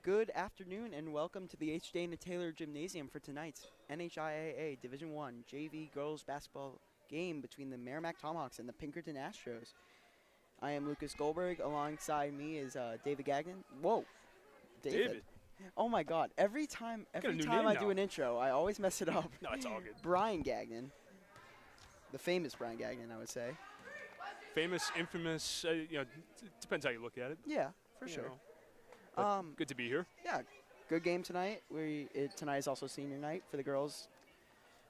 Good afternoon and welcome to the H. Dana Taylor Gymnasium for tonight's NHIAA Division I JV Girls Basketball game between the Merrimack Tomahawks and the Pinkerton Astros. I am Lucas Goldberg. Alongside me is David Gagnon. Whoa, David. Oh my God! Every time I do an intro, I always mess it up. No, it's all good. Brian Gagnon, the famous Brian Gagnon, I would say. Famous, infamous. Depends how you look at it. Yeah, for sure. Good to be here. Yeah, good game tonight. Tonight is also senior night for the girls.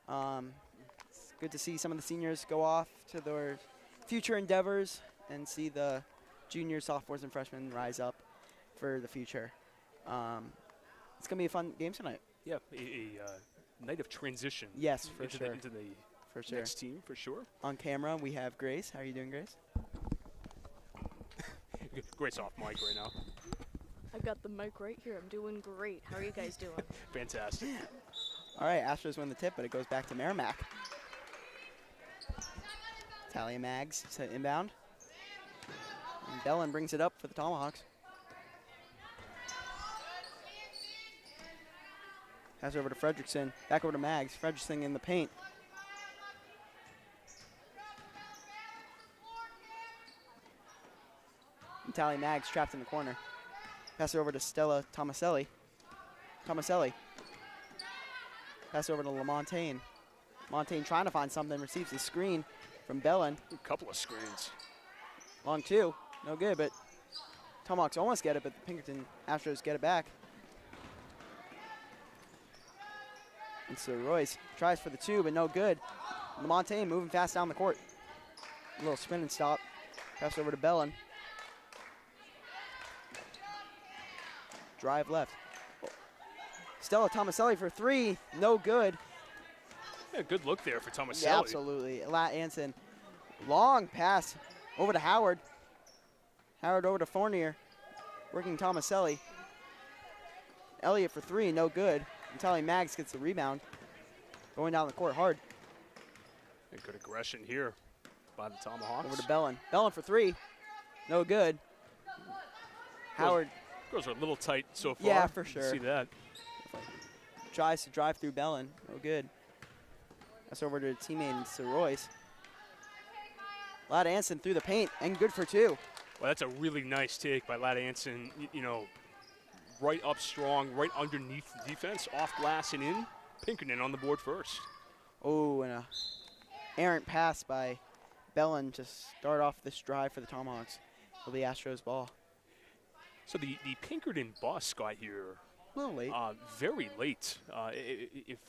It's good to see some of the seniors go off to their future endeavors and see the juniors, sophomores, and freshmen rise up for the future. It's going to be a fun game tonight. Yeah, a night of transition. Yes, for into sure. Into the next team, for sure. On camera, we have Grace. How are you doing, Grace? Grace off mic right now. I've got the mic right here. I'm doing great. How are you guys doing? Fantastic. All right, Astros win the tip, but it goes back to Merrimack. Talia Maggs to inbound. And Bellin brings it up for the Tomahawks. Pass over to Fredrickson. Back over to Maggs. Fredrickson in the paint. And Talia Maggs trapped in the corner. Pass it over to Stella Tomaselli. Pass it over to LaMontagne. Montagne trying to find something. Receives the screen from Bellin. A couple of screens. Long two. No good, but Tomahawks almost get it, but the Pinkerton Astros get it back. And so Royce tries for the two, but no good. LaMontagne moving fast down the court. A little spin and stop. Pass over to Bellin. Drive left. Stella Tomaselli for three. No good. Yeah, good look there for Tomaselli. Yeah, absolutely. Lat Anson. Long pass over to Howard. Howard over to Fournier. Working Tomaselli. Elliott for three. No good. Talia Maggs gets the rebound. Going down the court hard. And good aggression here by the Tomahawks. Over to Bellin. Bellin for three. No good. Howard. Girls are a little tight so far. Yeah, for sure. See that. Tries to drive through Bellin. No good. That's over to teammate Sir Royce. Lat Anson through the paint and good for two. Well, that's a really nice take by Lat Anson. Right up strong, right underneath the defense, off glass and in. Pinkerton on the board first. Oh, and a errant pass by Bellin to start off this drive for the Tomahawks. Will be Astros ball. So the Pinkerton bus got here a little late. Very late. If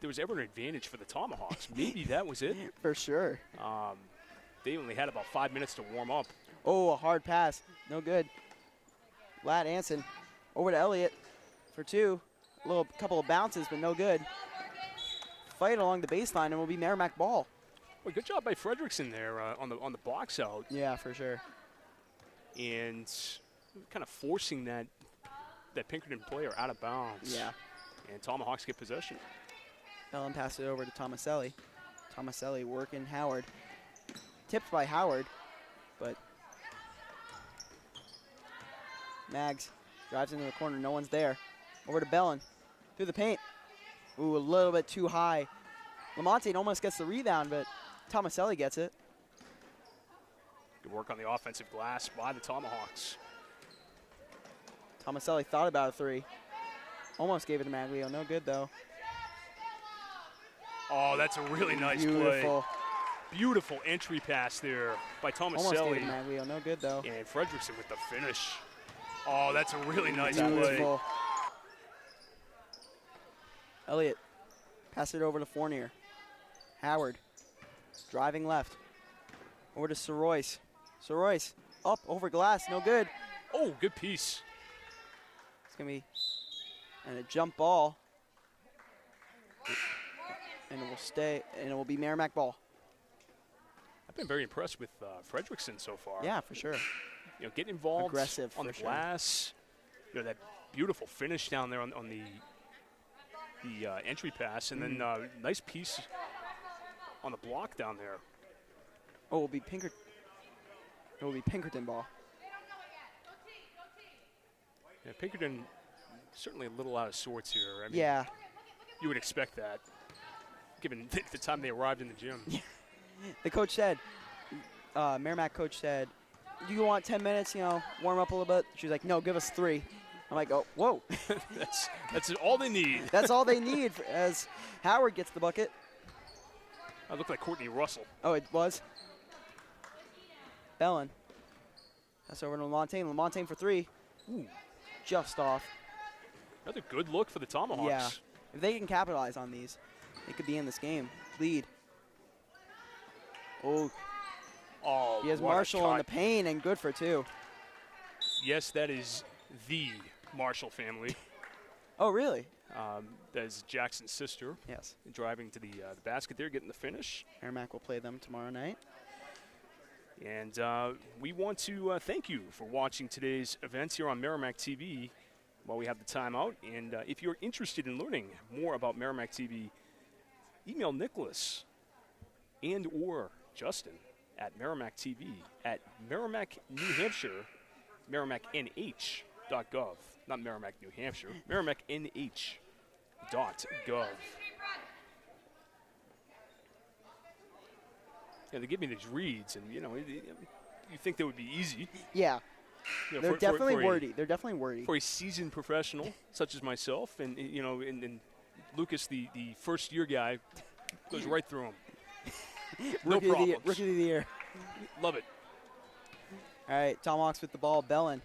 there was ever an advantage for the Tomahawks, maybe that was it. For sure. They only had about 5 minutes to warm up. Oh, a hard pass. No good. Lat Anson over to Elliott for two. A couple of bounces, but no good. Fight along the baseline, and will be Merrimack ball. Well, good job by Fredrickson there on the box out. Yeah, for sure. And kind of forcing that Pinkerton player out of bounds. Yeah. And Tomahawks get possession. Bellin passes it over to Tomaselli. Tomaselli working Howard. Tipped by Howard, but Maggs drives into the corner. No one's there. Over to Bellin. Through the paint. Ooh, a little bit too high. LaMontagne almost gets the rebound, but Tomaselli gets it. Good work on the offensive glass by the Tomahawks. Tomaselli thought about a three. Almost gave it to Maglio. No good, though. Oh, that's a really nice play. Beautiful entry pass there by Tomaselli. Almost gave it to Maglio. No good, though. And Fredrickson with the finish. Oh, that's a really nice Beautiful. play. Elliott, pass it over to Fournier. Howard, driving left. Over to Sir Royce. Sir Royce, up over glass, no good. Oh, good piece. It's going to be a jump ball. And it will stay, and it will be Merrimack ball. I've been very impressed with Fredrickson so far. Yeah, for sure. Getting involved aggressive on the glass. That beautiful finish down there on the entry pass, and then nice piece on the block down there. Oh, it will be Pinkerton. It will be Pinkerton ball. Yeah, Pinkerton certainly a little out of sorts here. I mean, Yeah. you would expect that, given the time they arrived in the gym. The coach said, Merrimack coach said, "Do you want 10 minutes, warm up a little bit?" She's like, "No, give us 3." I'm like, "Oh, whoa." That's all they need. That's all they need as Howard gets the bucket. I look like Courtney Russell. Oh, it was. Bellin. That's over to Lamontagne. Lamontagne for 3. Ooh. Just off. Another good look for the Tomahawks. Yeah. If they can capitalize on these, they could be in this game. Lead. Oh, he has what a Marshall in the cut. paint and good for 2. Yes, that is the Marshall family. Oh, really? That is Jackson's sister. Yes. Driving to the basket there, getting the finish. Merrimack will play them tomorrow night. And we want to thank you for watching today's events here on Merrimack TV while we have the timeout. And if you're interested in learning more about Merrimack TV, email Nicholas and or Justin at Merrimack TV at Merrimack, New Hampshire, merrimacknh.gov. Not Merrimack, New Hampshire, merrimacknh.gov. Yeah, they give me these reads, and you think they would be easy. Yeah. They're definitely wordy. They're definitely wordy. For a seasoned professional such as myself, and and Lucas, the first year guy, goes right through them. No problems. Rookie of the year. Love it. All right, Tomahawks with the ball. Bellin.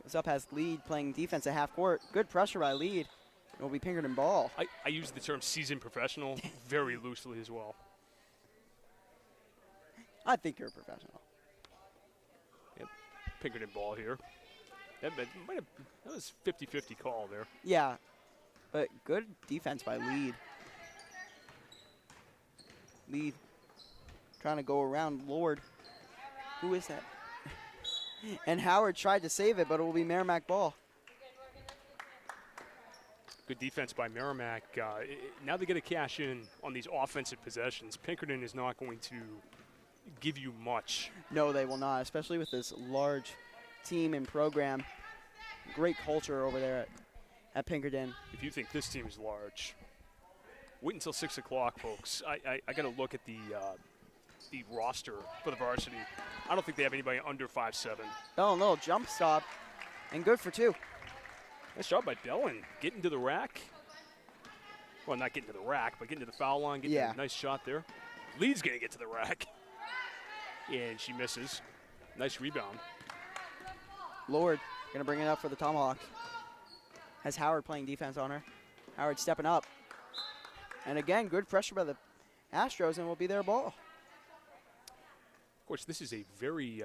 Goes up, has Lead playing defense at half court. Good pressure by Lead. It will be Pinkerton ball. I use the term seasoned professional very loosely as well. I think you're a professional. Yep. Pinkerton ball here. That was 50-50 call there. Yeah, but good defense by Lead. Lead trying to go around Lord. Who is that? And Howard tried to save it, but it will be Merrimack ball. Good defense by Merrimack. Now they get to cash in on these offensive possessions. Pinkerton is not going to give you much. No, they will not, especially with this large team and program. Great culture over there at Pinkerton. If you think this team is large, wait until 6 o'clock, folks. I got to look at the roster for the varsity. I don't think they have anybody under 5'7". Oh, little jump stop, and good for 2. Nice job by Bellin. Getting to the rack. Well, not getting to the rack, but getting to the foul line. Getting a nice shot there. Lead's going to get to the rack. And she misses. Nice rebound. Lord going to bring it up for the Tomahawks. Has Howard playing defense on her. Howard stepping up. And again, good pressure by the Astros, and will be their ball. Of course, this is a very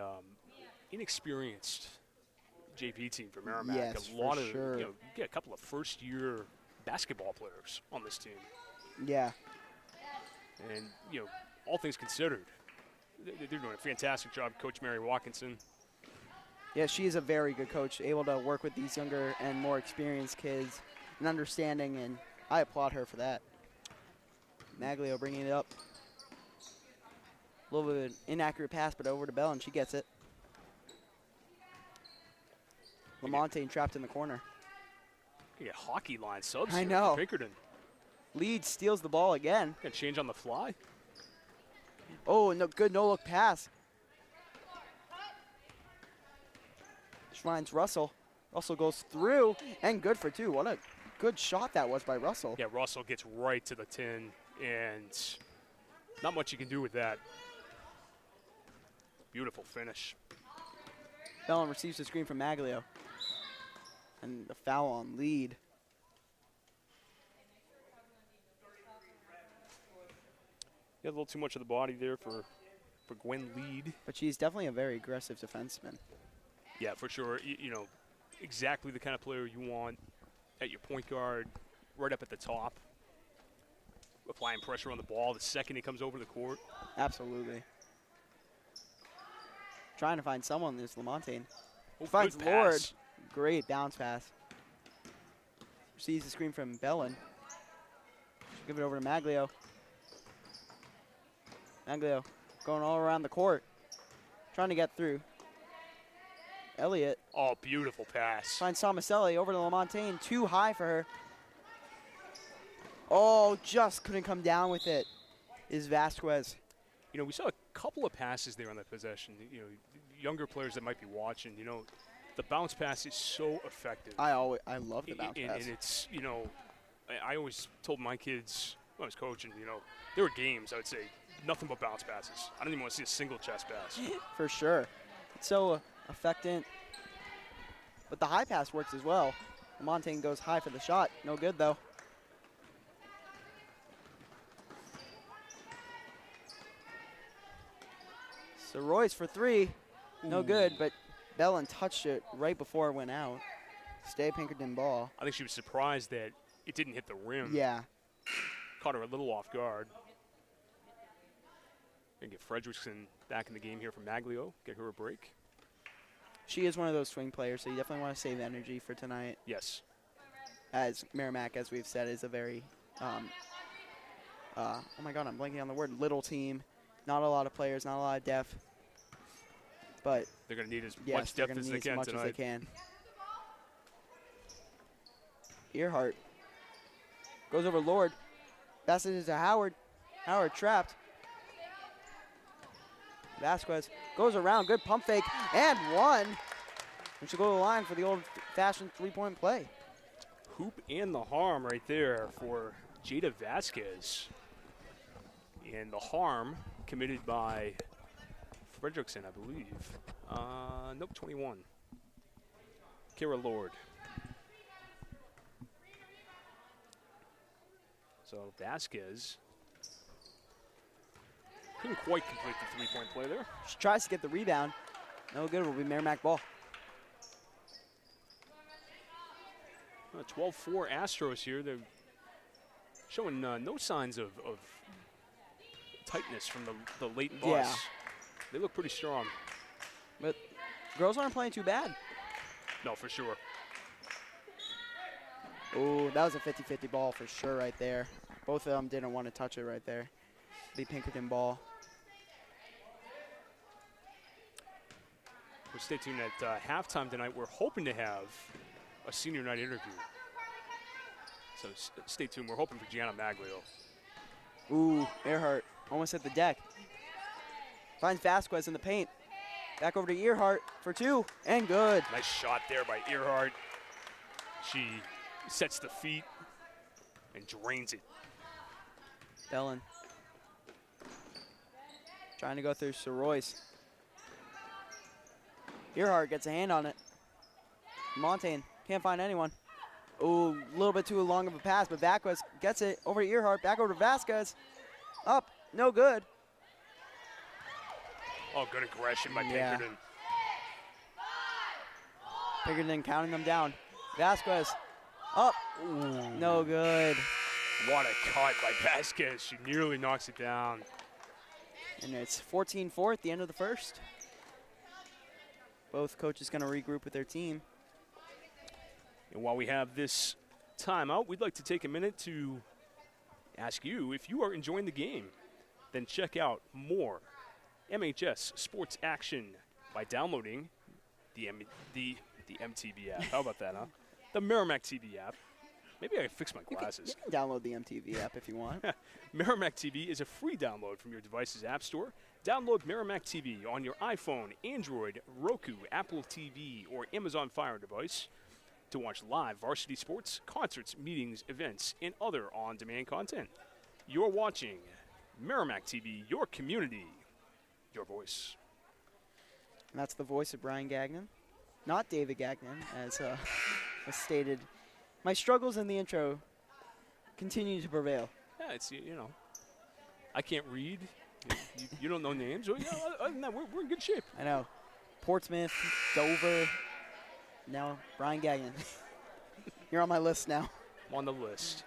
inexperienced JV team for Merrimack. Yes, a lot for of, sure. you get a couple of first-year basketball players on this team. Yeah. And, all things considered, they're doing a fantastic job. Coach Mary Watkinson. Yeah, she is a very good coach, able to work with these younger and more experienced kids and understanding, and I applaud her for that. Maglio bringing it up. A little bit of an inaccurate pass, but over to Bell, and she gets it. Lamontagne trapped in the corner. You get hockey line subs I here know. for Pinkerton. Lead steals the ball again. Gonna change on the fly. Oh, no, good no-look pass. She finds Russell. Russell goes through, and good for 2. What a good shot that was by Russell. Yeah, Russell gets right to the tin, and not much you can do with that. Beautiful finish. Bellin receives the screen from Maglio. And the foul on Lead. Yeah, a little too much of the body there for Gwen Lead. But she's definitely a very aggressive defenseman. Yeah, for sure. Exactly the kind of player you want at your point guard, right up at the top. Applying pressure on the ball the second he comes over the court. Absolutely. Trying to find someone. There's Lamontagne. Oh, Finds good Lord. pass. Great bounce pass. Receives the screen from Bellin. Give it over to Maglio. Maglio going all around the court. Trying to get through. Elliott Oh, beautiful pass. Finds Tomaselli over to LaMontagne. Too high for her. Oh, just couldn't come down with it. Is Vasquez. You know, we saw a couple of passes there on that possession. You know, younger players that might be watching, you know, the bounce pass is so effective. I love the bounce pass. And it's, you know, I always told my kids when I was coaching, you know, there were games I would say nothing but bounce passes. I don't even want to see a single chest pass. For sure. It's so effective. But the high pass works as well. LaMontagne goes high for the shot. No good, though. So Royce for three. No good, but Bellin touched it right before it went out. Stay Pinkerton ball. I think she was surprised that it didn't hit the rim. Yeah. Caught her a little off guard. Gonna get Fredrickson back in the game here from Maglio. Get her a break. She is one of those swing players, so you definitely want to save energy for tonight. Yes. As Merrimack, as we've said, is a very, oh my God, I'm blanking on the word, little team. Not a lot of players, not a lot of depth. But they're going to need as yes, much depth as they can much tonight. as they can. Earhart goes over Lord. Passes it to Howard. Howard trapped. Vasquez goes around. Good pump fake. And one. And she'll go to the line for the old-fashioned three-point play. Hoop and the harm right there for Jada Vasquez. And the harm committed by Fredrickson, I believe. Nope, 21. Kara Lord. So Vasquez couldn't quite complete the three-point play there. She tries to get the rebound. No good. Will be Merrimack ball. 12-4 Astros here. They're showing no signs of tightness from the late bus. Yeah. They look pretty strong. But girls aren't playing too bad. No, for sure. Oh, that was a 50-50 ball for sure right there. Both of them didn't want to touch it right there. The Pinkerton ball. We'll stay tuned at halftime tonight. We're hoping to have a senior night interview. So stay tuned. We're hoping for Gianna Maglio. Ooh, Earhart almost hit the deck. Finds Vasquez in the paint. Back over to Earhart for two, and good. Nice shot there by Earhart. She sets the feet and drains it. Bellin trying to go through Royce. Earhart gets a hand on it. Montaigne can't find anyone. Ooh, a little bit too long of a pass, but Vasquez gets it over to Earhart. Back over to Vasquez. Up, no good. Oh, good aggression by Yeah. Pinkerton. Pinkerton counting them down. Vasquez up, Ooh. no good. What a cut by Vasquez. She nearly knocks it down. And it's 14-4 at the end of the first. Both coaches going to regroup with their team. And while we have this timeout, we'd like to take a minute to ask you if you are enjoying the game. Then check out more MHS sports action by downloading the MTV app. How about that, huh? The Merrimack TV app. Maybe I can fix my glasses. You can download the MTV app if you want. Merrimack TV is a free download from your device's app store. Download Merrimack TV on your iPhone, Android, Roku, Apple TV, or Amazon Fire device to watch live varsity sports, concerts, meetings, events, and other on-demand content. You're watching Merrimack TV, your community, your voice. And that's the voice of Brian Gagnon, not David Gagnon, as stated. My struggles in the intro continue to prevail. Yeah, it's, you know, I can't read. You don't know names. Well, you know, other than that, we're in good shape. I know. Portsmouth, Dover, now Brian Gagnon. You're on my list now. I'm on the list.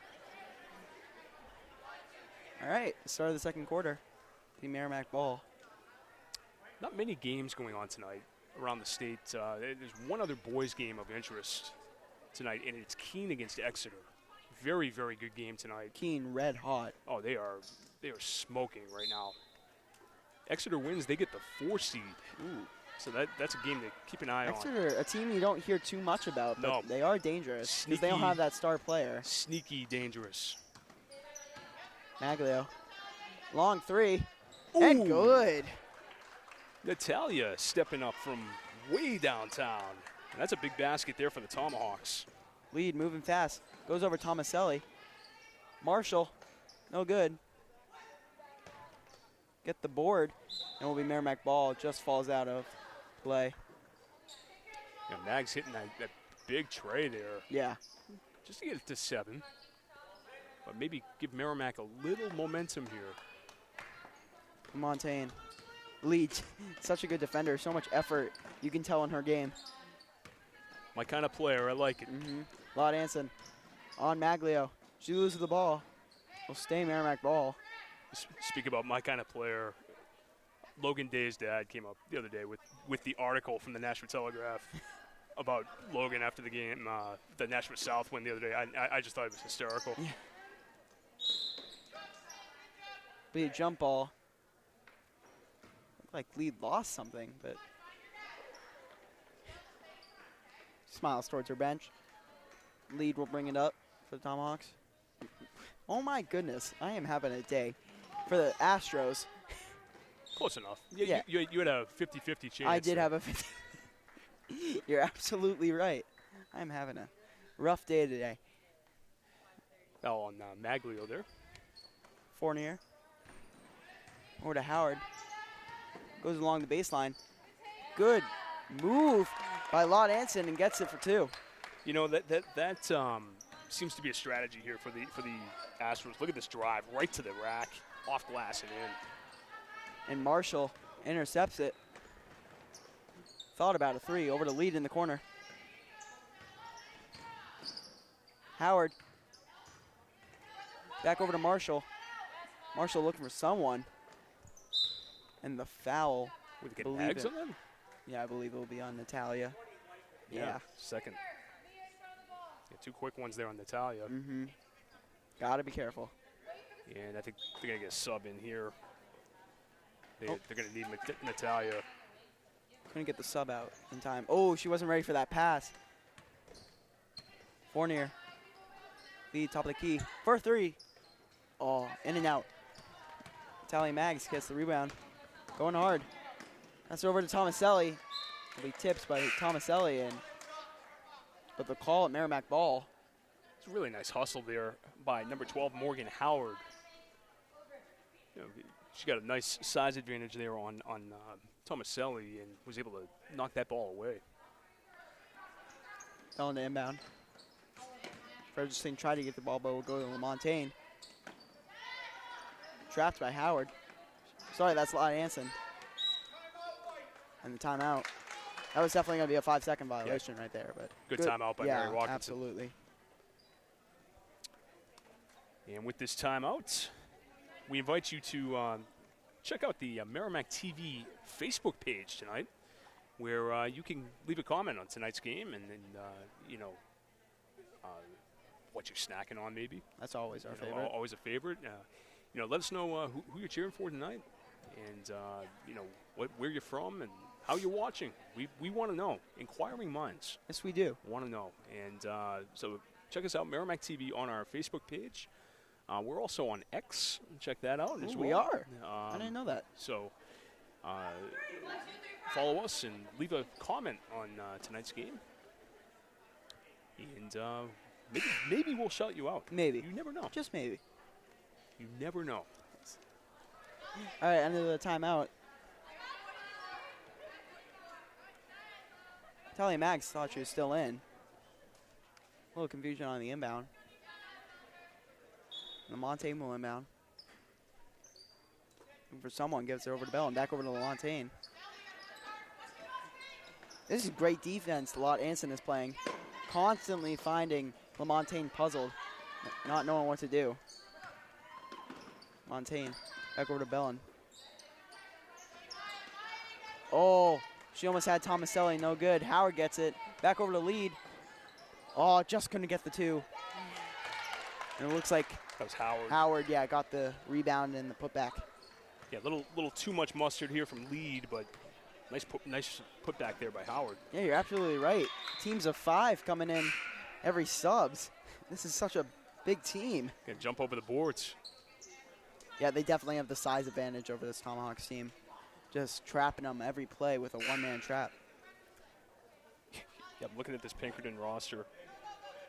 All right, start of the second quarter. The Merrimack ball. Not many games going on tonight around the state. There's one other boys game of interest tonight, and it's Keene against Exeter. Very, very good game tonight. Keene red hot. Oh, they are smoking right now. Exeter wins, they get the 4 seed. Ooh. So that's a game to keep an eye on. Exeter, a team you don't hear too much about, but No. they are dangerous because they don't have that star player. Sneaky dangerous. Maglio. Long three. Ooh. And good. Natalia stepping up from way downtown. And that's a big basket there for the Tomahawks. Lead moving fast. Goes over Tomaselli. Marshall. No good. Get the board. And will be Merrimack ball. Just falls out of play. Yeah, Mag's hitting that big tray there. Yeah. Just to get it to 7. But maybe give Merrimack a little momentum here. Montaigne. Lead. Such a good defender. So much effort. You can tell in her game. My kind of player. I like it. Lott Anson on Maglio. She loses the ball. Will stay Merrimack ball. Speak about my kind of player. Logan Day's dad came up the other day with the article from the Nashua Telegraph about Logan after the game, the Nashua South win the other day. I just thought it was hysterical. Yeah. Be a jump ball. Looked like Lead lost something, but smiles towards her bench. Lead will bring it up for the Tomahawks. Oh my goodness, I am having a day for the Astros. Close enough. Yeah. You had a 50-50 chance. I did have a 50. You're absolutely right. I'm having a rough day today. Oh, on Maglio there. Fournier. Over to Howard. Goes along the baseline. Good move by Lott Anson and gets it for 2. You know, that seems to be a strategy here for the Astros. Look at this drive right to the rack, off glass and in. And Marshall intercepts it. Thought about a 3. Over to Lead in the corner. Howard. Back over to Marshall. Marshall looking for someone. And the foul. Would they get Mags on them? Yeah, I believe it will be on Natalia. Yeah. Second. Yeah, 2 quick ones there on Natalia. Gotta be careful. And I think they're going to get a sub in here. They're going to need Natalia. Couldn't get the sub out in time. Oh, she wasn't ready for that pass. Fournier. Lead, top of the key. For 3. Oh, in and out. Natalia Maggs gets the rebound. Going hard. That's over to Tomaselli. It'll be tips by Tomaselli, but the call at Merrimack ball. It's a really nice hustle there by number 12, Morgan Howard. You know, she got a nice size advantage there on Tomaselli and was able to knock that ball away. Fell into inbound. Ferguson tried to get the ball, but will go to LaMontagne. Trapped by Howard. Sorry, that's Lott Anson. And the timeout. That was definitely going to be a 5-second violation right there. But good timeout by Mary Watkinson. Absolutely. And with this timeout, we invite you to check out the Merrimack TV Facebook page tonight, where you can leave a comment on tonight's game and what you're snacking on maybe. That's always our favorite. Always a favorite. Let us know who you're cheering for tonight, and where you're from and how you're watching. We want to know. Inquiring minds. Yes, we do. Want to know. And so check us out, Merrimack TV, on our Facebook page. We're also on X. Check that out as well. We are. I didn't know that. So follow us and leave a comment on tonight's game. And maybe we'll shout you out. Maybe. You never know. Just maybe. You never know. All right, end of the timeout. Talia Maggs thought she was still in. A little confusion on the inbound. LaMontagne will inbound. Looking for someone, gives it over to Bell and back over to LaMontagne. This is great defense Lott Anson is playing. Constantly finding LaMontagne puzzled, not knowing what to do. Montaigne, back over to Bellin. Oh, she almost had Tomaselli, no good. Howard gets it, back over to Lead. Oh, just couldn't get the 2. And it looks like that was Howard. Howard, yeah, got the rebound and the putback. Yeah, little too much mustard here from Lead, but Nice put back there by Howard. Yeah, you're absolutely right. Teams of 5 coming in every subs. This is such a big team. Gonna jump over the boards. Yeah, they definitely have the size advantage over this Tomahawks team. Just trapping them every play with a one-man trap. Yeah, I'm looking at this Pinkerton roster,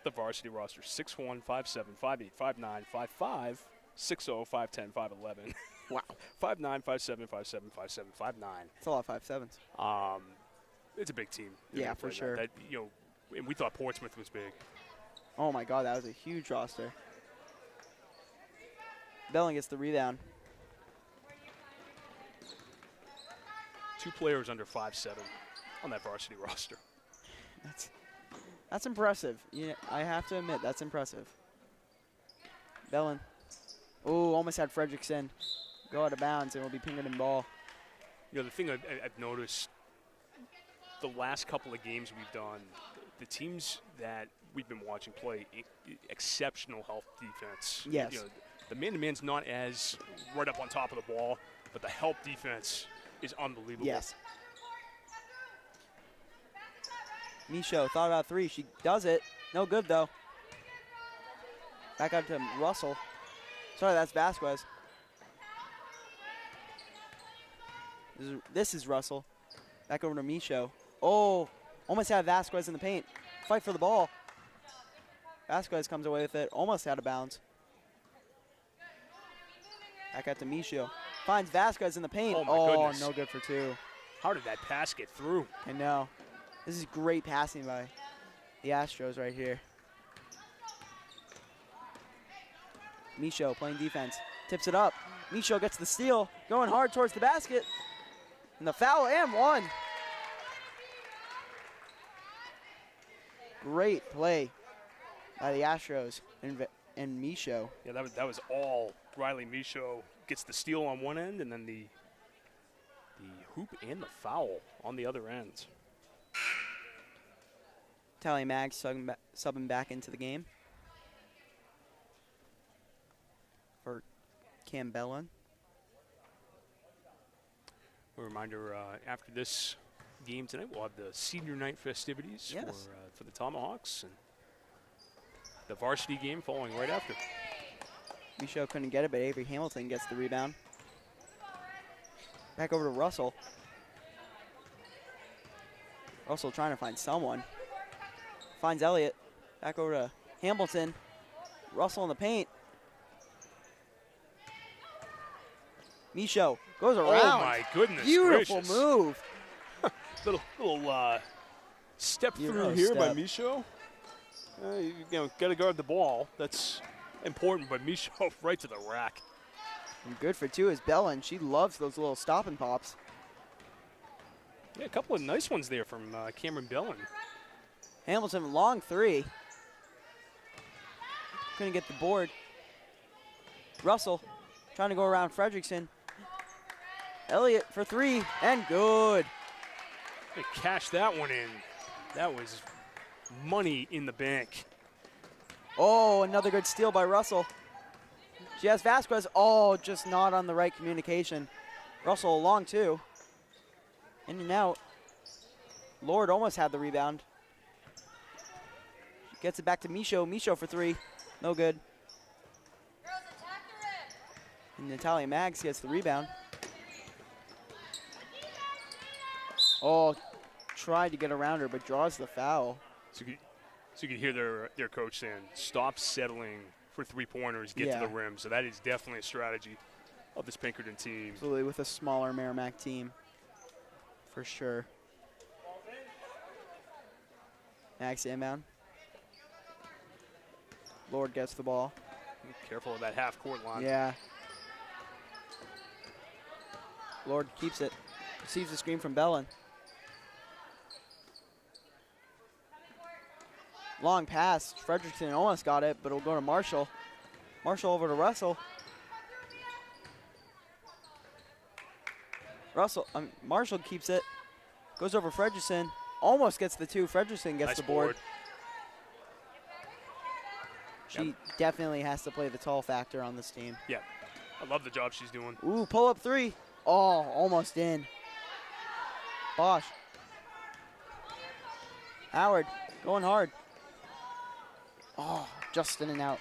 the varsity roster: 6'1", 5'7", 5'8", 5'9", 5'5", 6'0", 5'10", 5'11". Wow. 5'9", 5'7", 5'7", 5'7", 5'9". It's a lot of 5'7s. It's a big team. Yeah, for sure. That, and we thought Portsmouth was big. Oh, my God, that was a huge roster. Belling gets the rebound. 2 players under 5'7" on that varsity roster. That's impressive. Yeah, I have to admit, that's impressive. Bellin. Oh, almost had Fredrickson go out of bounds, and it'll be Pinkerton ball. The thing I've noticed the last couple of games we've done, the teams that we've been watching play, exceptional help defense. Yes. The man-to-man's not as right up on top of the ball, but the help defense is unbelievable. Yes. Michaud thought about 3. She does it. No good, though. Back out to Russell. Sorry, that's Vasquez. This is Russell. Back over to Michaud. Oh, almost had Vasquez in the paint. Fight for the ball. Vasquez comes away with it. Almost out of bounds. Back out to Michaud. Finds Vasquez in the paint. Oh, my goodness. No good for 2. How did that pass get through? I know. This is great passing by the Astros right here. Michaud playing defense. Tips it up. Michaud gets the steal. Going hard towards the basket. And the foul and 1. Great play by the Astros and Michaud. Yeah, that was all Riley Michaud gets the steal on one end, and then the hoop and the foul on the other end. Tally Mag subbing back into the game for Cam Bellin. A reminder, after this game tonight, we'll have the senior night festivities for the Tomahawks, and the varsity game following right after. Michaud couldn't get it, but Avery Hamilton gets the rebound. Back over to Russell. Russell trying to find someone. Finds Elliott. Back over to Hamilton. Russell in the paint. Michaud goes around. Oh, my goodness Beautiful gracious. move. little step Euro through here by step. Michaud. Got to guard the ball. That's important, but Michaud right to the rack. And good for 2 is Bellin. She loves those little stop and pops. Yeah, a couple of nice ones there from Cameron Bellin. Hamilton, long 3. Couldn't get the board. Russell trying to go around Fredrickson. Elliott for 3, and good. They cashed that one in. That was money in the bank. Oh, another good steal by Russell. She has Vasquez. Oh, just not on the right communication. Russell long 2. In and out. Lord almost had the rebound. Gets it back to Michaud. Michaud for 3. No good. And Natalia Maggs gets the rebound. Oh, tried to get around her, but draws the foul. So you can hear their coach saying, stop settling for 3-pointers, get to the rim. So that is definitely a strategy of this Pinkerton team. Absolutely, with a smaller Merrimack team, for sure. Max inbound. Lord gets the ball. Careful of that half-court line. Yeah. Lord keeps it. Receives the screen from Bellin. Long pass. Fredrickson almost got it, but it'll go to Marshall. Marshall over to Russell. Marshall keeps it. Goes over Fredrickson. Almost gets the 2. Fredrickson gets Nice the board. She definitely has to play the tall factor on this team. Yeah. I love the job she's doing. Ooh, pull up 3. Oh, almost in. Bosch. Howard going hard. Oh, just in and out.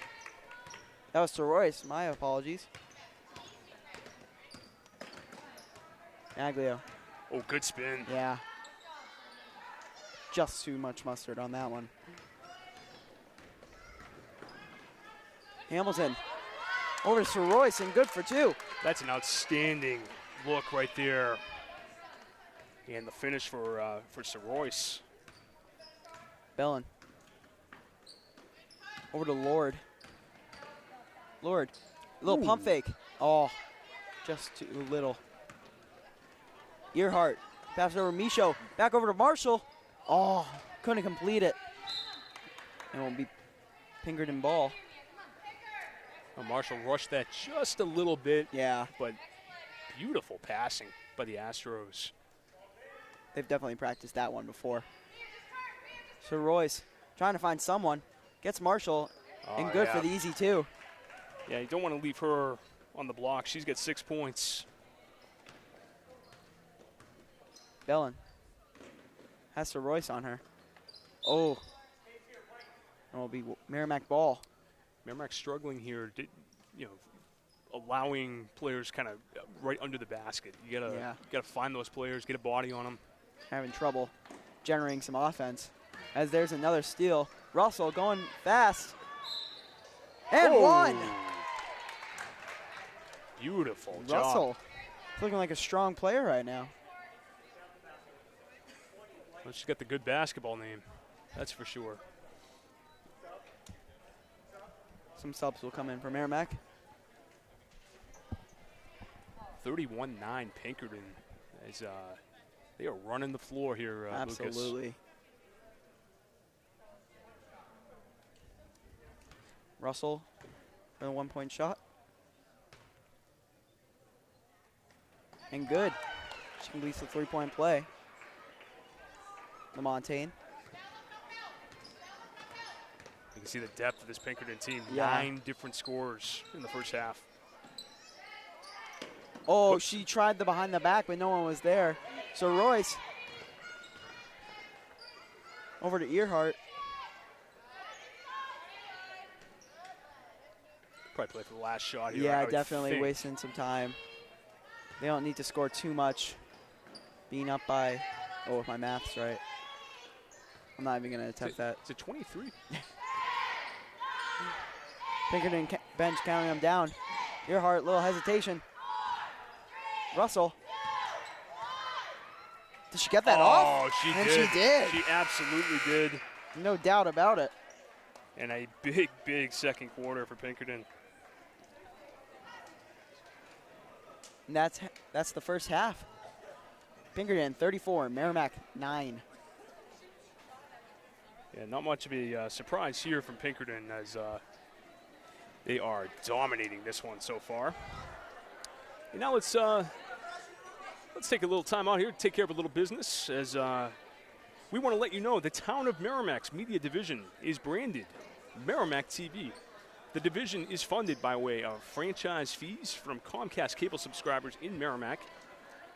That was Sir Royce. My apologies. Maglio. Oh, good spin. Yeah. Just too much mustard on that one. Hamilton. Over to Sir Royce and good for 2. That's an outstanding look right there. And the finish for Sir Royce. Bellin. Over to Lord. Lord. Little pump fake. Oh, just too little. Earhart. Pass over Micho. Back over to Marshall. Oh, couldn't complete it. And it will be Pinkerton ball. Well, Marshall rushed that just a little bit. Yeah. But beautiful passing by the Astros. They've definitely practiced that one before. So Royce trying to find someone. Gets Marshall. And good for the easy 2. Yeah, you don't want to leave her on the block. She's got 6 points. Bellin has Sir Royce on her. Oh. And will be Merrimack ball. Merrimack struggling here, allowing players kind of right under the basket. You gotta find those players, get a body on them. Having trouble generating some offense. As there's another steal. Russell going fast. And one. Beautiful Russell job. looking like a strong player right now. Well, she's got the good basketball name, that's for sure. Some subs will come in for Merrimack. 31-9 Pinkerton. As they are running the floor here, Absolutely. Lucas. Russell for the 1-point shot. And good. She completes the 3-point play. Lamontagne. You can see the depth of this Pinkerton team. Yeah. 9 different scores in the first half. Oh, she tried the behind the back, but no one was there. So Royce over to Earhart. Probably play for the last shot here. Yeah, definitely wasting some time. They don't need to score too much. Being up by, oh, if my math's right. I'm not even going to attempt that. It's a 23. Pinkerton bench counting them down. Earhart, little hesitation. Russell. Did she get that off? Oh, she and did. She did. She absolutely did. No doubt about it. And a big, big second quarter for Pinkerton. And that's the first half. Pinkerton 34, Merrimack 9. Yeah, not much of a surprise here from Pinkerton as they are dominating this one so far. And now let's take a little time out here to take care of a little business as we want to let you know the town of Merrimack's media division is branded Merrimack TV. The division is funded by way of franchise fees from Comcast cable subscribers in Merrimack.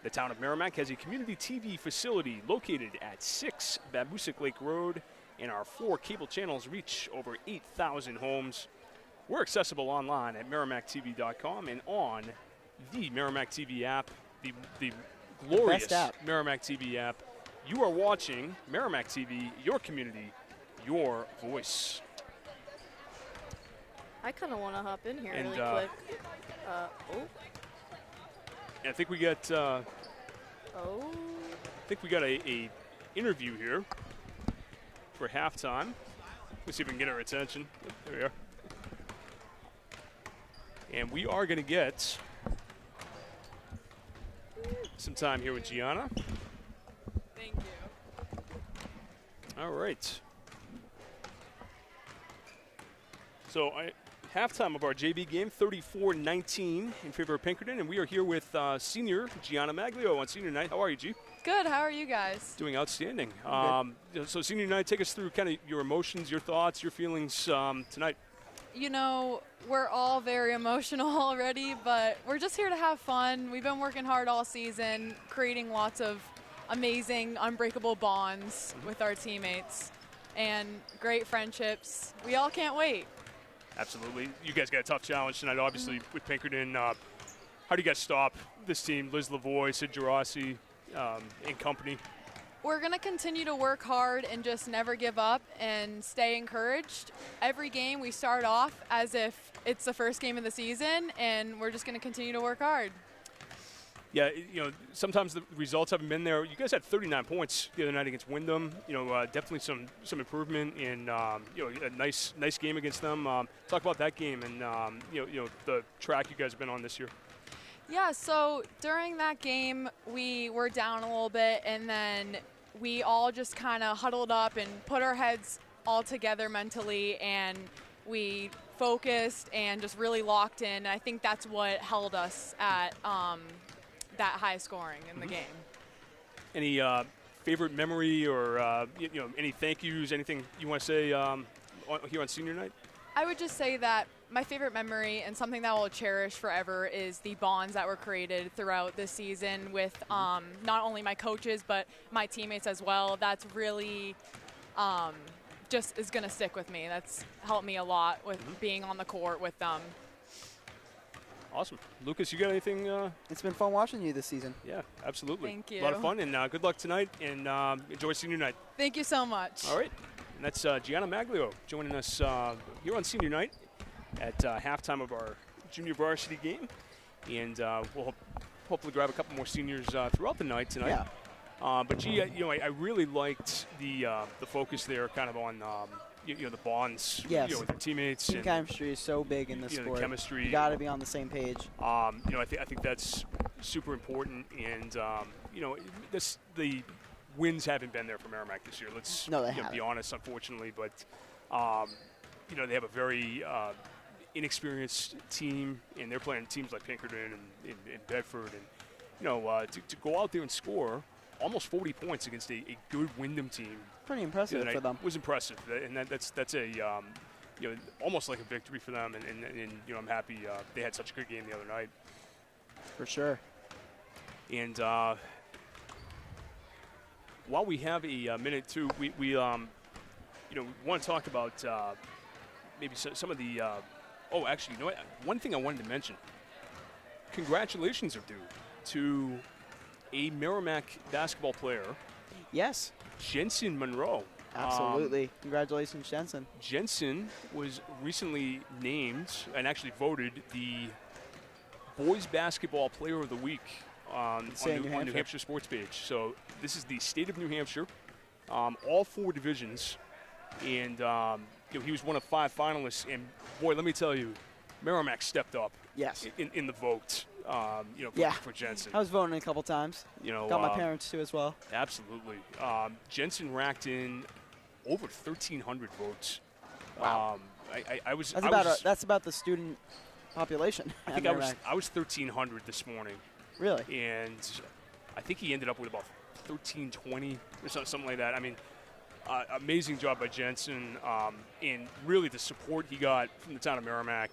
The town of Merrimack has a community TV facility located at 6 Babusick Lake Road, and our 4 cable channels reach over 8,000 homes. We're accessible online at merrimacktv.com and on the Merrimack TV app, the glorious Merrimack TV app. You are watching Merrimack TV, your community, your voice. I kind of want to hop in here And, really quick. I think we got. I think we got a interview here for halftime. Let's see if we can get our attention. There we are. And we are going to get some time here with Gianna. Thank you. All right. So halftime of our JV game, 34-19 in favor of Pinkerton, and we are here with senior Gianna Maglio on senior night. How are you, G? Good. How are you guys? Doing outstanding. So senior night, take us through kind of your emotions, your thoughts, your feelings tonight. You know, we're all very emotional already, but we're just here to have fun. We've been working hard all season, creating lots of amazing, unbreakable bonds with our teammates and great friendships. We all can't wait. Absolutely. You guys got a tough challenge tonight, obviously, with Pinkerton. How do you guys stop this team, Liz Lavoie, Sid Gerasi, and company? We're going to continue to work hard and just never give up and stay encouraged. Every game we start off as if it's the first game of the season, and we're just going to continue to work hard. Yeah, sometimes the results haven't been there. You guys had 39 points the other night against Wyndham. Definitely some improvement in a nice game against them. Talk about that game and the track you guys have been on this year. Yeah, so during that game, we were down a little bit, and then we all just kind of huddled up and put our heads all together mentally, and we focused and just really locked in. I think that's what held us at that high scoring in the game. Any favorite memory or any thank yous, anything you want to say here on senior night? I would just say that my favorite memory and something that I'll cherish forever is the bonds that were created throughout this season with not only my coaches but my teammates as well. That's really just is going to stick with me. That's helped me a lot with being on the court with them. Awesome. Lucas, you got anything? It's been fun watching you this season. Yeah, absolutely. Thank you. A lot of fun, and good luck tonight, and enjoy senior night. Thank you so much. All right. And that's Gianna Maglio joining us here on senior night at halftime of our junior varsity game. And we'll hopefully grab a couple more seniors throughout the night tonight. Yeah. But, G, I really liked the focus there kind of on the bonds yes. With your teammates. Team chemistry is so big in this sport. The chemistry. You got to be on the same page. I think that's super important. And, the wins haven't been there for Merrimack this year. Let's be honest, unfortunately. But, they have a very inexperienced team, and they're playing teams like Pinkerton and Bedford. And, to go out there and score almost 40 points against a good Wyndham team. Pretty impressive for them. Was impressive, and that's a almost like a victory for them. And I'm happy they had such a good game the other night. For sure. And while we have a minute too, we want to talk about maybe some of the. Actually, you know what? One thing I wanted to mention. Congratulations are due to a Merrimack basketball player. Yes. Jensen Monroe. Absolutely. Congratulations, Jensen. Jensen was recently named and actually voted the Boys Basketball Player of the Week on New Hampshire Sports Page. So this is the state of New Hampshire, all 4 divisions. And he was one of 5 finalists. And, boy, let me tell you, Merrimack stepped up in the vote. For Jensen. I was voting a couple times. Got my parents too as well. Absolutely. Jensen racked in over 1,300 votes. Wow. That's about the student population. I think I was 1,300 this morning. Really? And I think he ended up with about 1,320 or something like that. I mean, amazing job by Jensen, and really the support he got from the town of Merrimack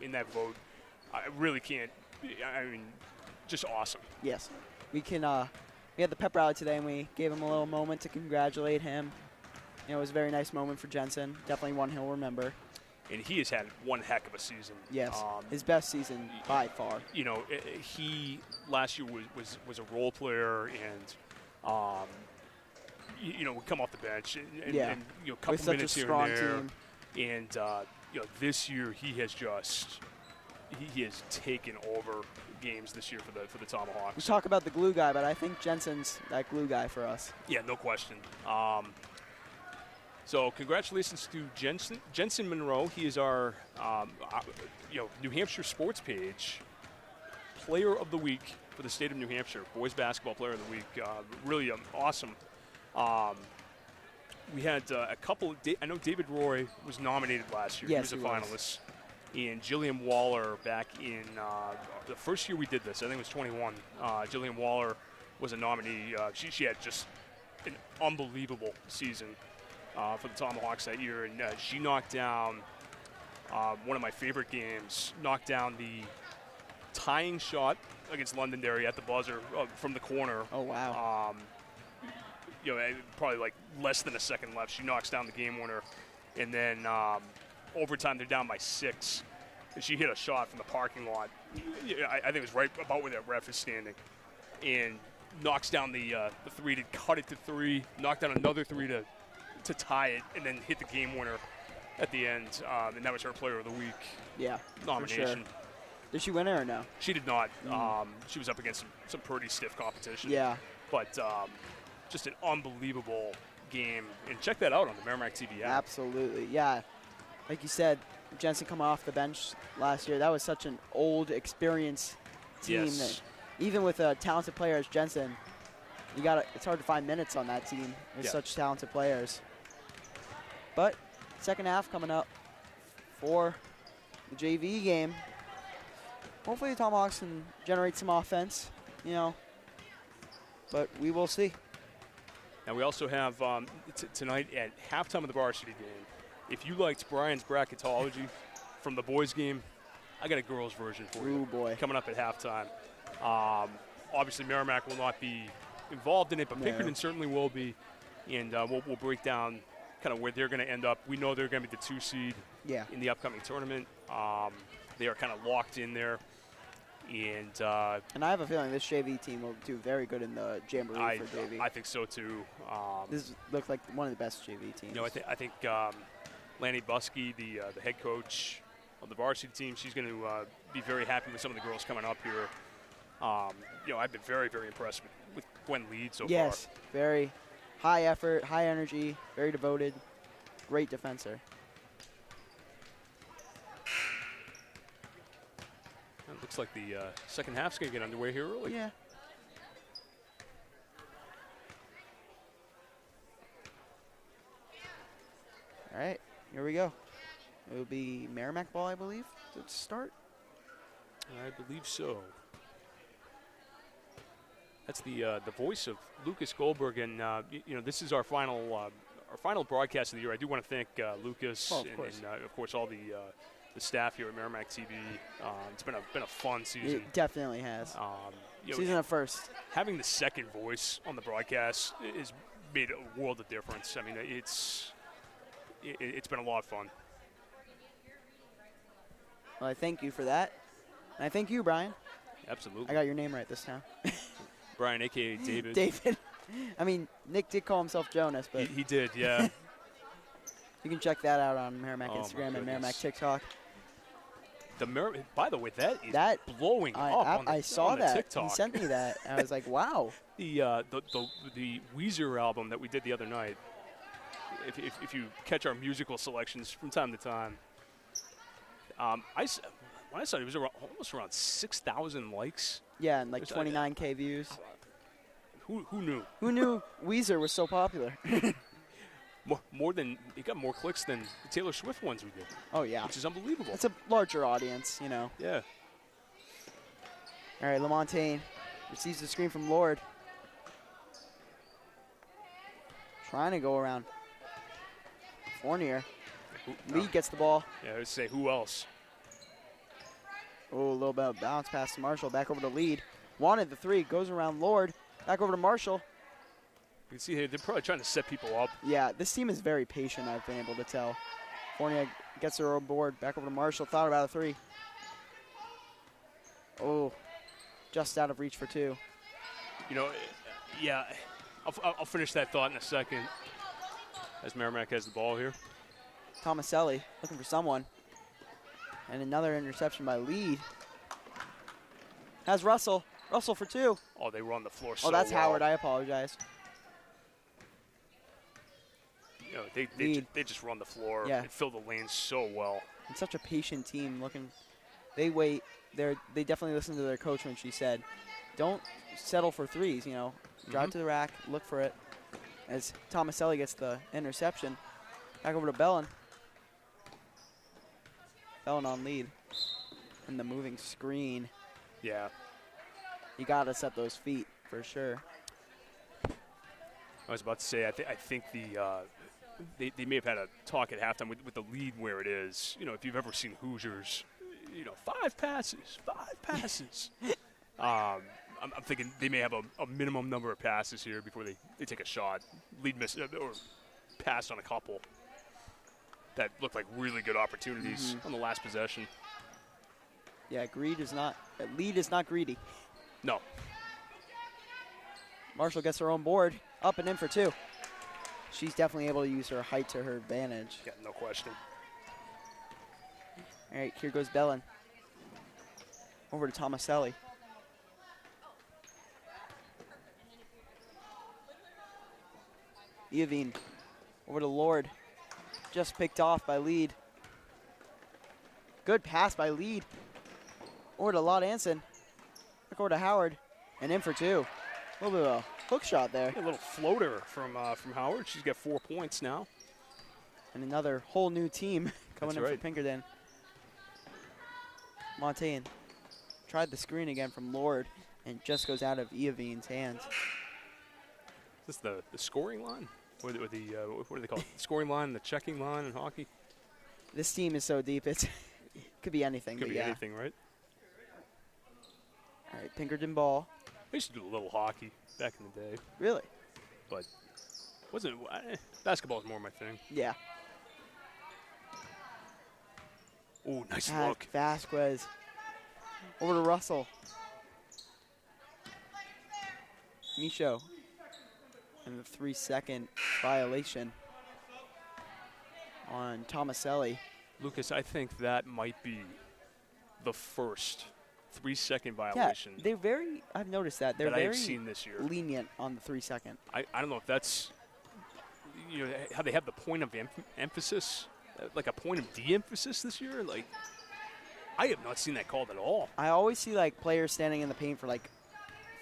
in that vote. I really can't. I mean, just awesome. Yes. We had the pep rally today, and we gave him a little moment to congratulate him. It was a very nice moment for Jensen. Definitely one he'll remember. And he has had one heck of a season. Yes, his best season by far. He last year was a role player and, would come off the bench and a couple with minutes such a here strong and there. Team. And, this year he has taken over games this year for the Tomahawks. We talk about the glue guy, but I think Jensen's that glue guy for us. Yeah, no question. So congratulations to Jensen Monroe. He is our New Hampshire Sports Page Player of the Week for the state of New Hampshire, Boys Basketball Player of the Week. Really awesome. We had a couple. I know David Roy was nominated last year. Yes, he was a finalist. And Jillian Waller back in the first year we did this, I think it was 21. Jillian Waller was a nominee. She had just an unbelievable season for the Tomahawks that year, and she knocked down one of my favorite games, knocked down the tying shot against Londonderry at the buzzer from the corner. Oh, wow. probably like less than a second left. She knocks down the game winner, and then overtime they're down by 6, and she hit a shot from the parking lot. I think it was right about where that ref is standing, and knocks down the 3 to cut it to 3, knock down another 3 to tie it, and then hit the game winner at the end, and that was her Player of the Week nomination. For sure. Did she win it or no? She did not. She was up against some pretty stiff competition. Yeah. But just an unbelievable game. And check that out on the Merrimack TV app. Absolutely, yeah. Like you said, Jensen coming off the bench last year, that was such an old, experienced team. Yes. That even with a talented player as Jensen, it's hard to find minutes on that team with such talented players. But second half coming up for the JV game. Hopefully the Tomahawks can generate some offense, but we will see. And we also have tonight at halftime of the varsity game, if you liked Brian's bracketology from the boys game, I got a girls version for you. Ooh, boy. Coming up at halftime. Obviously Merrimack will not be involved in it, but Pinkerton certainly will be. And we'll break down kind of where they're going to end up. We know they're going to be the 2 seed in the upcoming tournament. They are kind of locked in there. And I have a feeling this JV team will do very good in the Jamboree for JV. I think so too. This looks like one of the best JV teams. I think Lanny Buskey, the head coach of the varsity team, she's going to be very happy with some of the girls coming up here. I've been very, very impressed with Gwen Lead so far. Yes, very high effort, high energy, very devoted, great defender. It looks like the second half's going to get underway here early. Yeah. All right, here we go. It will be Merrimack ball, I believe, to start. I believe so. That's the voice of Lucas Goldberg, and this is our final broadcast of the year. I do want to thank Lucas and of course all the staff here at Merrimack TV. It's been a fun season. It definitely has. Season of first. Having the second voice on the broadcast has made a world of difference. I mean, it's been a lot of fun. Well, I thank you for that. And I thank you, Brian. Absolutely. I got your name right this time. Brian, a.k.a. David. David. I mean, Nick did call himself Jonas, but he did, yeah. You can check that out on Merrimack Instagram and Merrimack TikTok. By the way, that is blowing up I saw that. TikTok. He sent me that. I was like, wow. The Weezer album that we did the other night, if you catch our musical selections from time to time, when I saw it, was almost around 6,000 likes. Yeah, and like 29K views. Who knew? Who knew Weezer was so popular? It got more clicks than the Taylor Swift ones we did. Oh, yeah. Which is unbelievable. It's a larger audience, Yeah. All right, LaMontagne receives the screen from Lord. Trying to go around Fournier. Lee gets the ball. Yeah, I would say who else? Oh, a little bit of bounce pass to Marshall. Back over to Lead. Wanted the 3. Goes around Lord. Back over to Marshall. You can see they're probably trying to set people up. Yeah, this team is very patient, I've been able to tell. Fournier gets her on board. Back over to Marshall. Thought about a 3. Oh, just out of reach for 2. Yeah, I'll finish that thought in a second as Merrimack has the ball here. Tomaselli looking for someone. And another interception by Lead. Has Russell. Russell for 2. Oh, they were on the floor so well. Oh, that's well. Howard. I apologize. They just run the floor and fill the lanes so well. And such a patient team. They wait. They definitely listen to their coach when she said, don't settle for 3s, Drive to the rack, look for it. As Tomaselli gets the interception. Back over to Bellin. Bellin on Lead. And the moving screen. Yeah. You got to set those feet for sure. I was about to say, I think they may have had a talk at halftime with the lead where it is. If you've ever seen Hoosiers, 5 passes. I'm thinking they may have a minimum number of passes here before they take a shot. Lead miss or passed on a couple that looked like really good opportunities on the last possession. Yeah, lead is not greedy. No. Marshall gets her own board, up and in for 2. She's definitely able to use her height to her advantage. Yeah, no question. All right, here goes Bellin. Over to Tomaselli. Iovine over to Lord. Just picked off by Lead. Good pass by Lead. Over to Lott Anson. Back over to Howard. And in for 2. A little bit of a hook shot there. A little floater from Howard. She's got 4 points now. And another whole new team coming That's in right. for Pinkerton. Montaigne tried the screen again from Lord and just goes out of Iovine's hands. Is this the scoring line? Or what do they call it? The scoring line, the checking line in hockey? This team is so deep, it could be anything. Could but be yeah. anything, right? All right, Pinkerton ball. I used to do a little hockey back in the day, Really? but basketball is more my thing. Yeah. Ooh, nice Ah, look. Vasquez. Over to Russell. Michaud. And the 3-second violation on Tomaselli. Lucas, I think that might be the first 3-second violation Yeah, I've noticed that. They're that I've very seen this year. lenient on the 3-second. I don't know if that's how they have the point of emphasis, like a point of de-emphasis this year. Like, I have not seen that called at all. I always see like players standing in the paint for like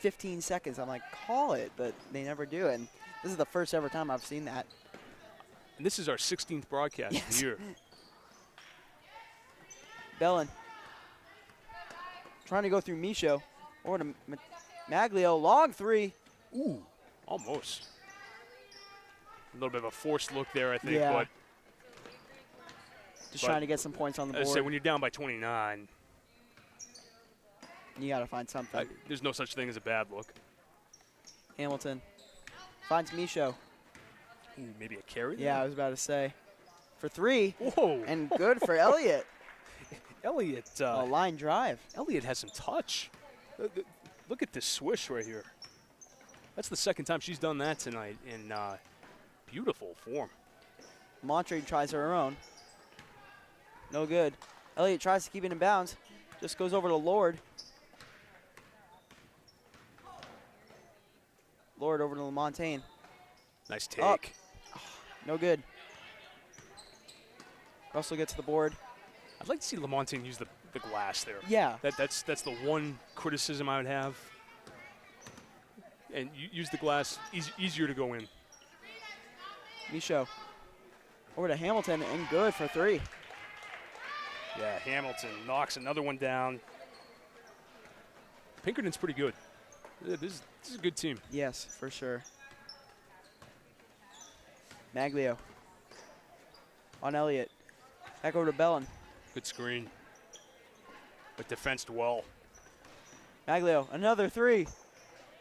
15 seconds. I'm like, call it, but they never do. And this is the first ever time I've seen that. And this is our 16th broadcast of Yes. the year. Bellin trying to go through Michaud. Over to Maglio. Long 3. Ooh, almost. A little bit of a forced look there, I think. Yeah. But Just trying to get some points on the as I board. say, when you're down by 29, You got to find something. there's no such thing as a bad look. Hamilton finds Michaud. Ooh, maybe a carry Yeah, I there? was about to say. For 3. Whoa. And good for Elliott. Elliott, A line drive. Elliott has some touch. Look at this swish right here. That's the second time she's done that tonight in beautiful form. Montre tries her own. No good. Elliott tries to keep it in bounds. Just goes over to Lord. Lord over to LaMontagne. Nice take. Up. No good. Russell gets the board. I'd like to see Lamontagne use the glass there. Yeah. That's the one criticism I would have. And you use the glass, easier to go in. Michaud. Over to Hamilton and good for 3. Yeah, Hamilton knocks another one down. Pinkerton's pretty good. This is a good team. Yes, for sure. Maglio. On Elliott. Back over to Bellin. Good screen. But defensed well. Maglio, another 3.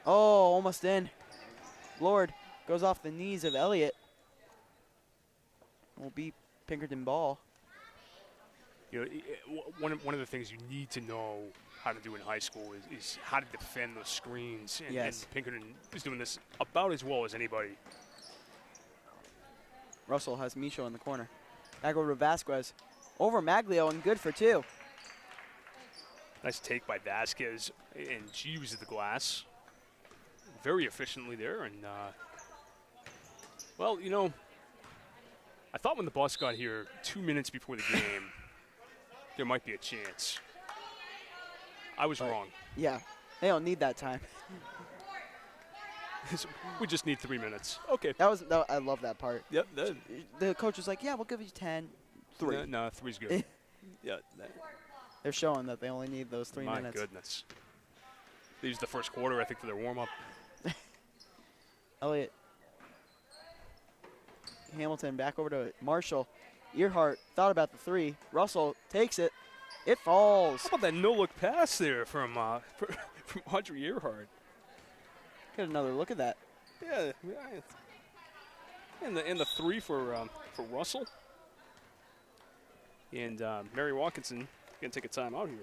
Oh, almost in. Lord goes off the knees of Elliott. Will be Pinkerton ball. You know, one of the things you need to know how to do in high school is how to defend those screens. And, Yes. and Pinkerton is doing this about as well as anybody. Russell has Michaud in the corner. Back over to Vasquez. Over Maglio and good for 2. Nice take by Vasquez, and she uses the glass very efficiently there. And, well, you know, I thought when the bus got here 2 minutes before the game, there might be a chance. I was wrong. Yeah, they don't need that time. We just need 3 minutes. Okay. I love that part. Yep. The coach was like, yeah, we'll give you 10. 3. No, 3's good. Yeah. They're showing that they only need those 3 My minutes. goodness. They used the first quarter, I think, for their warm-up. Elliott. Hamilton back over to Marshall. Earhart thought about the 3. Russell takes it. It falls. How about that no-look pass there from from Audrey Earhart? Get another look at that. Yeah, and the three for Russell. And Mary Watkinson gonna take a timeout here.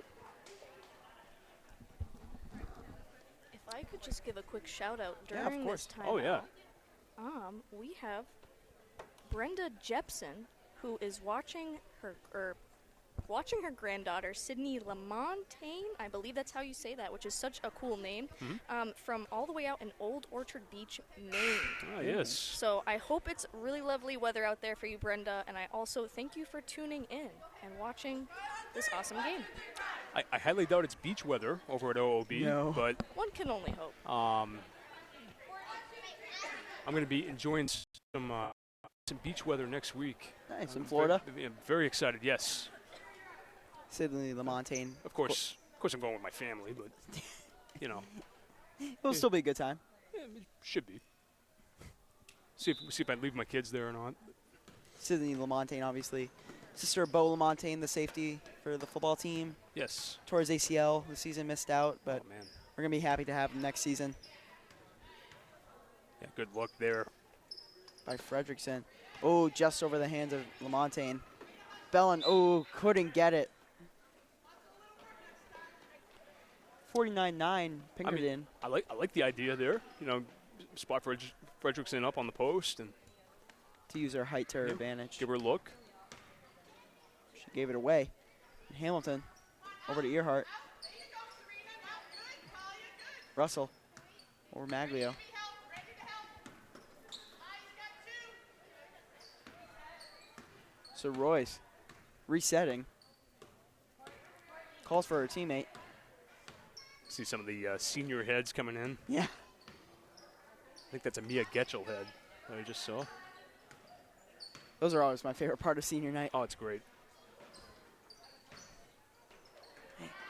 If I could just give a quick shout out Yeah, during of course. this time. Oh yeah. We have Brenda Jepson, who is watching her granddaughter Sydney Lamontagne, I believe that's how you say that, which is such a cool name, from all the way out in Old Orchard Beach, Maine. Ah, yes. So I hope it's really lovely weather out there for you, Brenda, and I also thank you for tuning in and watching this awesome game. I highly doubt it's beach weather over at OOB, No. but One can only hope. I'm going to be enjoying some beach weather next week. Nice. In Florida? I'm very excited, yes. Sydney Lamontagne. Of course, I'm going with my family, but, you know. It'll still be a good time. Yeah, it should be. See if I leave my kids there or not. Sydney Lamontagne, obviously. Sister Bo Lamontagne, the safety for the football team. Yes. Tore his ACL. The season missed out, but Oh, man. we're going to be happy to have him next season. Yeah, good luck there. By Fredrickson. Oh, just over the hands of Lamontagne. Bellin, oh, couldn't get it. 49-9, Pinkerton. I like the idea there. You know, spot Fredrickson up on the post and To use her height to her advantage. give her a look. She gave it away. And Hamilton over to Earhart. Russell over Maglio. So Royce resetting. Calls for her teammate. See some of the senior heads coming in. Yeah. I think that's a Mia Getchell head that I just saw. Those are always my favorite part of senior night. Oh, it's great.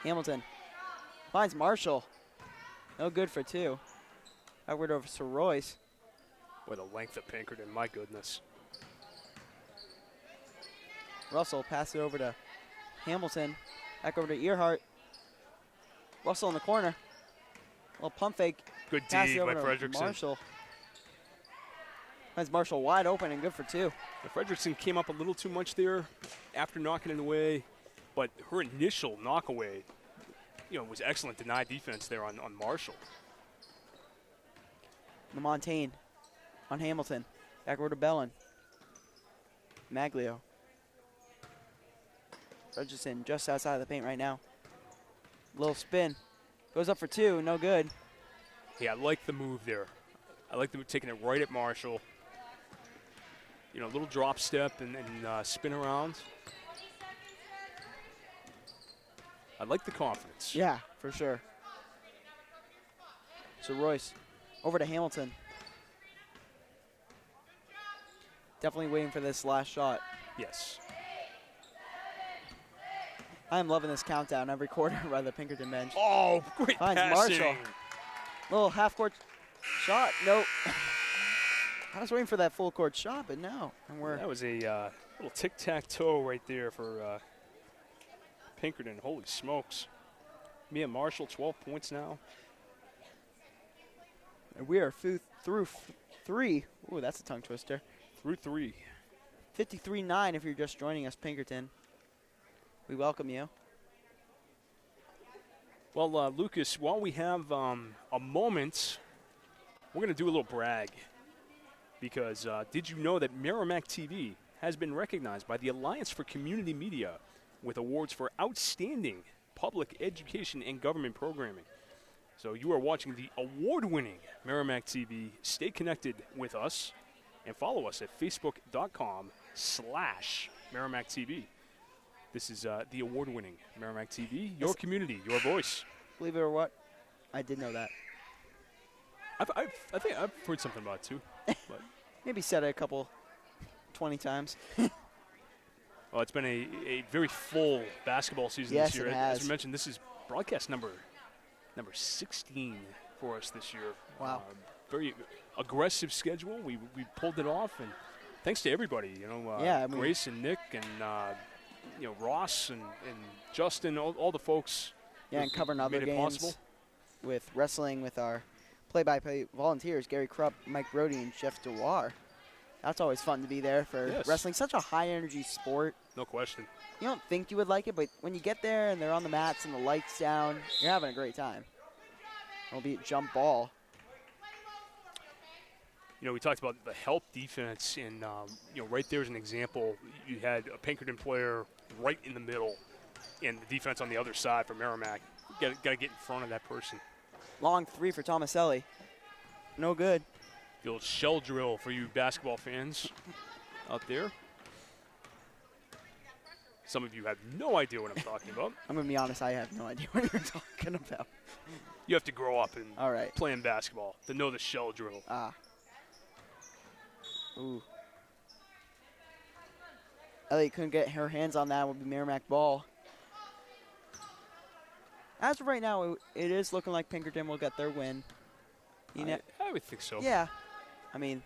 Hamilton finds Marshall. No good for two. Outward over to Royce. Boy, the length of Pinkerton, my goodness. Russell passes it over to Hamilton. Back over to Earhart. Russell in the corner. Little pump fake. Good Pass D it over by to Fredrickson. Marshall. Finds Marshall wide open and good for two. Fredrickson came up a little too much there after knocking it away, but her initial knockaway, was excellent deny defense there on Marshall. Lamontagne on Hamilton. Back over to Bellin. Maglio. Fredrickson just outside of the paint right now. Little spin. Goes up for two. No good. Yeah, I like the move there. I like them taking it right at Marshall. A little drop step and spin around. I like the confidence. Yeah, for sure. So Royce over to Hamilton. Definitely waiting for this last shot. Yes. I'm loving this countdown every quarter by the Pinkerton bench. Oh, great Finds passing. Marshall. Little half-court shot. Nope. I was waiting for that full-court shot, but no. And That was a little tic-tac-toe right there for Pinkerton. Holy smokes. Mia Marshall, 12 points now. and we are through three. Ooh, that's a tongue twister. Through three. 53-9 if you're just joining us, Pinkerton. We welcome you. Well, Lucas, while we have a moment, we're going to do a little brag. Because did you know that Merrimack TV has been recognized by the Alliance for Community Media with awards for outstanding public education and government programming? So you are watching the award-winning Merrimack TV. Stay connected with us and follow us at facebook.com/Merrimack TV. This is the award-winning Merrimack TV, your community, your voice. Believe it or what, I did know that. I think I've heard something about it too. But Maybe said it a couple, 20 times. well, it's been a very full basketball season Yes, this year. it has. As we mentioned, this is broadcast number 16 for us this year. Wow. Very aggressive schedule. We pulled it off, and thanks to everybody. Yeah, I mean, Grace and Nick and Ross and Justin, all the folks. Yeah, and covering other made it games possible. with wrestling with our play-by-play volunteers, Gary Krupp, Mike Brody, and Jeff Dewar. That's always fun to be there for Yes. wrestling. Such a high-energy sport. No question. You don't think you would like it, but when you get there and they're on the mats and the lights down, you're having a great time. It'll be a jump ball. We talked about the help defense, and right there's an example. You had a Pinkerton player right in the middle, and the defense on the other side for Merrimack. Got to get in front of that person. Long three for Tomaselli. No good. The old shell drill for you basketball fans out there. Some of you have no idea what I'm talking about. I'm going to be honest, I have no idea what you're talking about. You have to grow up and All right. playing basketball to know the shell drill. Ooh. Elliott couldn't get her hands on that with the Merrimack ball. As of right now, it is looking like Pinkerton will get their win. I would think so. Yeah. I mean,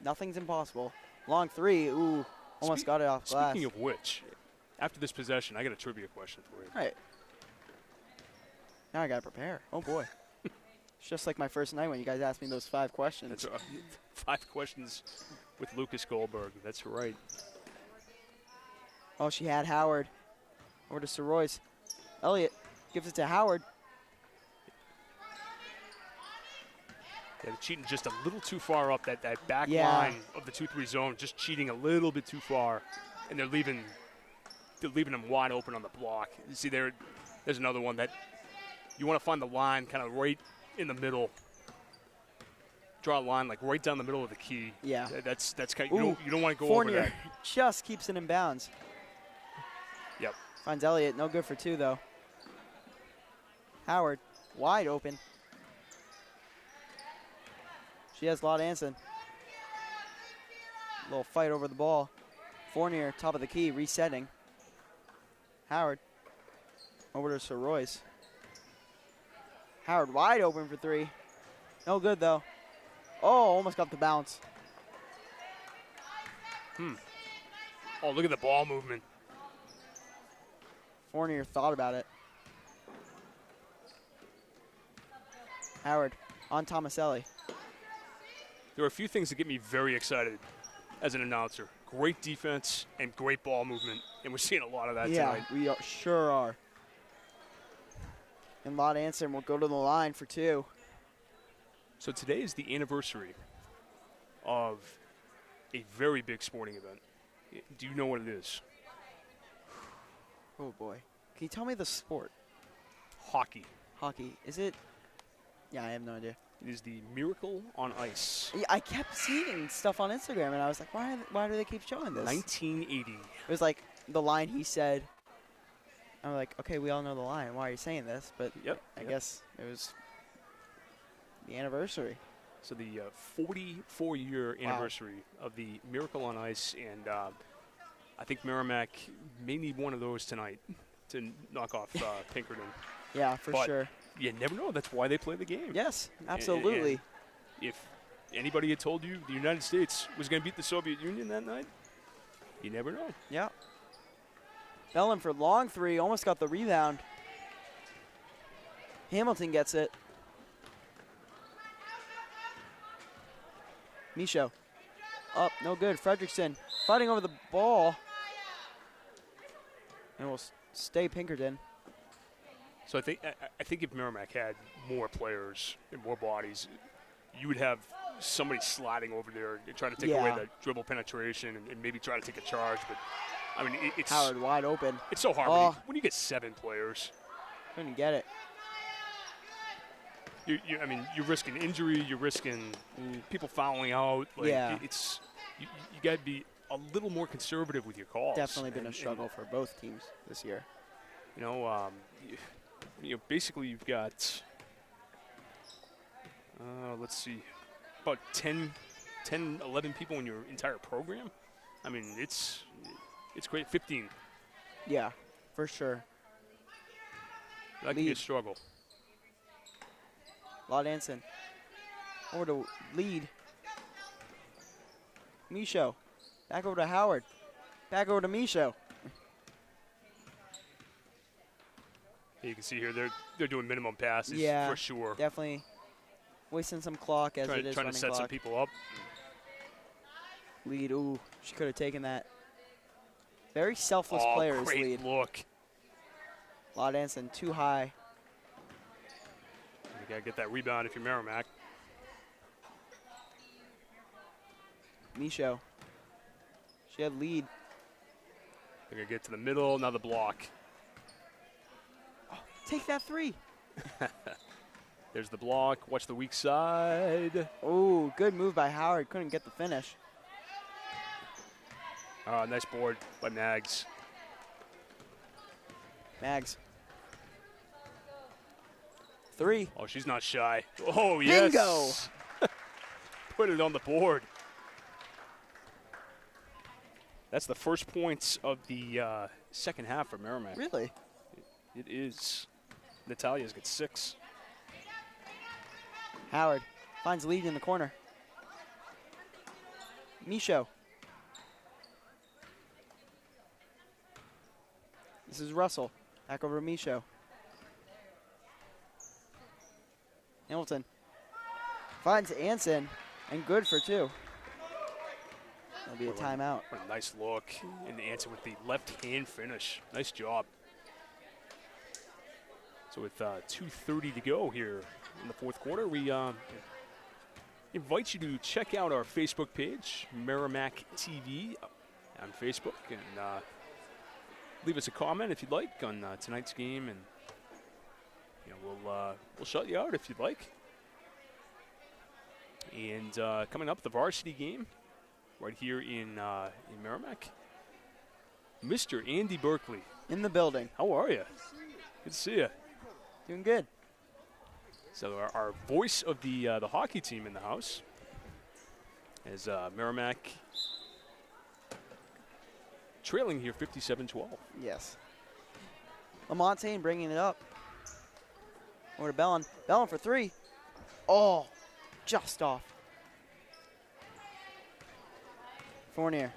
nothing's impossible. Long three. Ooh. Almost got it off glass. Speaking of which, after this possession, I got a trivia question for you. All right. Now I got to prepare. Oh, boy. It's just like my first night when you guys asked me those 5 questions. That's right. 5 questions with Lucas Goldberg. That's right. Oh, she had Howard. Over to Soroyce. Elliott gives it to Howard. Yeah, they're cheating just a little too far up that back Yeah. line of the 2-3 zone, just cheating a little bit too far, and they're leaving them wide open on the block. You see there's another one that you want to find the line kind of right in the middle. Draw a line like right down the middle of the key. Yeah. That's kind Ooh, of, you don't want to go Fournier over that. just keeps it in bounds. Yep. Finds Elliott. No good for 2, though. Howard, wide open. She has Lott Anson. Little fight over the ball. Fournier, top of the key, resetting. Howard, over to Soroyce. Howard wide open for 3. No good, though. Oh, almost got the bounce. Oh, look at the ball movement. Fournier thought about it. Howard on Tomaselli. There are a few things that get me very excited as an announcer. Great defense and great ball movement, and we're seeing a lot of that tonight. We sure are. And Lott Anson will go to the line for 2. So today is the anniversary of a very big sporting event. Do you know what it is? Oh, boy. Can you tell me the sport? Hockey. Hockey. Is it? Yeah, I have no idea. It is the Miracle on Ice. Yeah, I kept seeing stuff on Instagram, and I was like, why do they keep showing this? 1980. It was like the line he said. I'm like, okay, we all know the line. Why are you saying this? But Yep. I guess it was the anniversary. So the 44-year anniversary of the Miracle on Ice, and I think Merrimack may need one of those tonight to knock off Pinkerton. Yeah, for But sure. You never know. That's why they play the game. Yes, And absolutely. if anybody had told you the United States was going to beat the Soviet Union that night, you never know. Yeah. Bellin for long 3, almost got the rebound. Hamilton gets it. Michaud. Up, no good. Fredrickson fighting over the ball. And will stay Pinkerton. So I think if Merrimack had more players and more bodies, you would have somebody sliding over there and try to take away the dribble penetration and maybe try to take a charge. But I mean, it's Howard wide open. It's so hard Oh. when you get 7 players. Couldn't get it. I mean, you're risking injury. You're risking people fouling out. Like, Yeah. You got to be a little more conservative with your calls. Definitely been a struggle for both teams this year. Basically you've got, let's see, about 10, 11 people in your entire program. I mean, it's great. 15. Yeah, for sure. That can be a struggle. Lott Anson. Over to lead. Michaud. Back over to Howard. Back over to Michaud. You can see here they're doing minimum passes Yeah, for sure. Definitely wasting some clock as it is Trying running to set clock. some people up. Lead, ooh, she could have taken that. Very selfless players great lead. look. Laud Anson too high. You got to get that rebound if you're Merrimack. Michaud. She had lead. They're going to get to the middle, now the block. Take that three. There's the block. Watch the weak side. Oh, good move by Howard. Couldn't get the finish. Nice board by Mags. Mags. Three. Oh, she's not shy. Oh, yes. Bingo. Put it on the board. That's the first points of the second half for Merrimack. Really? It is. Natalia's got 6. Howard finds lead in the corner. Michaud. This is Russell. Back over to Michaud. Hamilton finds Anson, and good for 2. That'll be a timeout. What a nice look. And the answer with the left-hand finish. Nice job. So with 2:30 to go here in the fourth quarter, we invite you to check out our Facebook page, Merrimack TV on Facebook, and leave us a comment if you'd like on tonight's game, and we'll shut you out if you'd like. And coming up, the varsity game right here in Merrimack. Mr. Andy Berkeley. In the building. How are you? Good to see you. Doing good. So our voice of the hockey team in the house is Merrimack trailing here 57-12. Yes. Lamontagne bringing it up. Over to Bellin. Bellin for 3. Oh, just off. Fournier.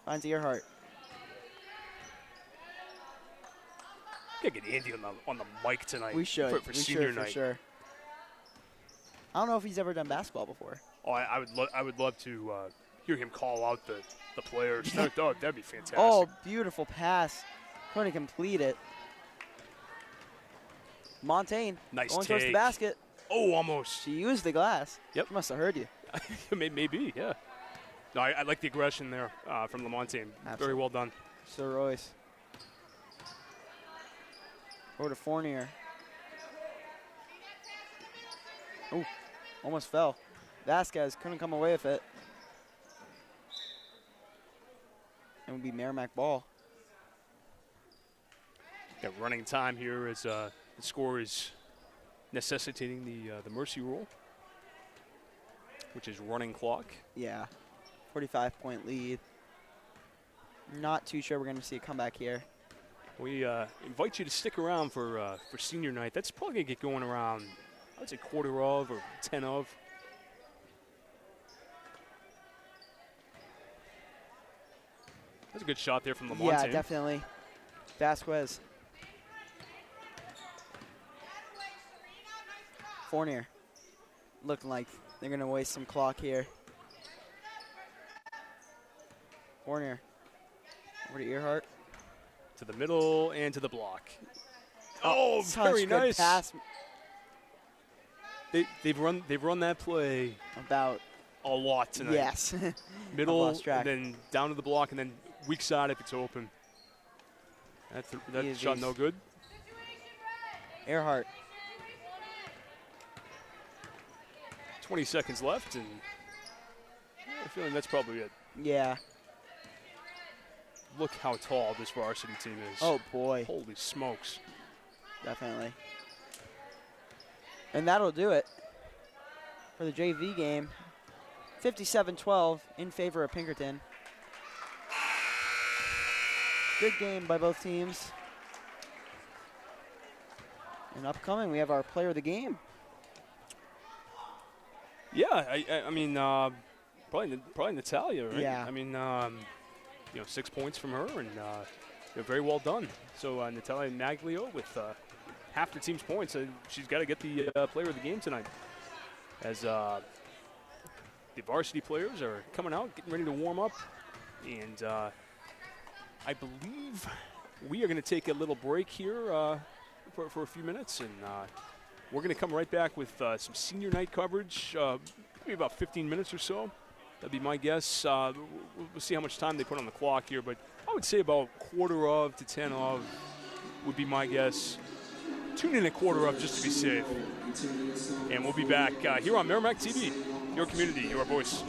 Finds Earhart. Gotta get Andy on the mic tonight. We should. For senior night. For sure. I don't know if he's ever done basketball before. Oh, I would love to hear him call out the players. That'd be fantastic. Oh, beautiful pass. Couldn't complete it. Montaigne Nice going towards the take. basket. Oh, almost. She used the glass. Yep. She must have heard you. Maybe, yeah. No, I like the aggression there from Lamontagne. Very well done. Sir Royce. Over to Fournier. Oh, almost fell. Vasquez couldn't come away with it. It would be Merrimack ball. Got running time here as the score is necessitating the mercy rule, which is running clock. Yeah, 45-point lead. Not too sure we're going to see a comeback here. We invite you to stick around for senior night. That's probably going to get going around, I would say, quarter of or 10 of. That's a good shot there from Lamontagne. Yeah, definitely. Vasquez. Fournier. Looking like they're going to waste some clock here. Fournier. Over to Earhart. To the middle and to the block. Oh, Such very good nice. pass. They've run that play About, a lot tonight. yes. Middle, lost track. and then down to the block, and then weak side if it's open. That Easy. shot no good. Earhart. 20 seconds left, and I feel like that's probably it. Yeah. Look how tall this varsity team is. Oh, boy. Holy smokes. Definitely. And that'll do it for the JV game. 57-12 in favor of Pinkerton. Good game by both teams. And upcoming, we have our player of the game. Yeah, I mean, probably Natalia, right? Yeah. I mean, 6 points from her, and very well done. So Natalia Maglio with half the team's points. She's got to get the player of the game tonight. As the varsity players are coming out, getting ready to warm up. And I believe we are going to take a little break here for a few minutes. And we're going to come right back with some senior night coverage, maybe about 15 minutes or so. That'd be my guess. We'll see how much time they put on the clock here, but I would say about 9:45 to 10 of would be my guess. Tune in at 9:45 just to be safe. And we'll be back here on Merrimack TV, your community, your voice.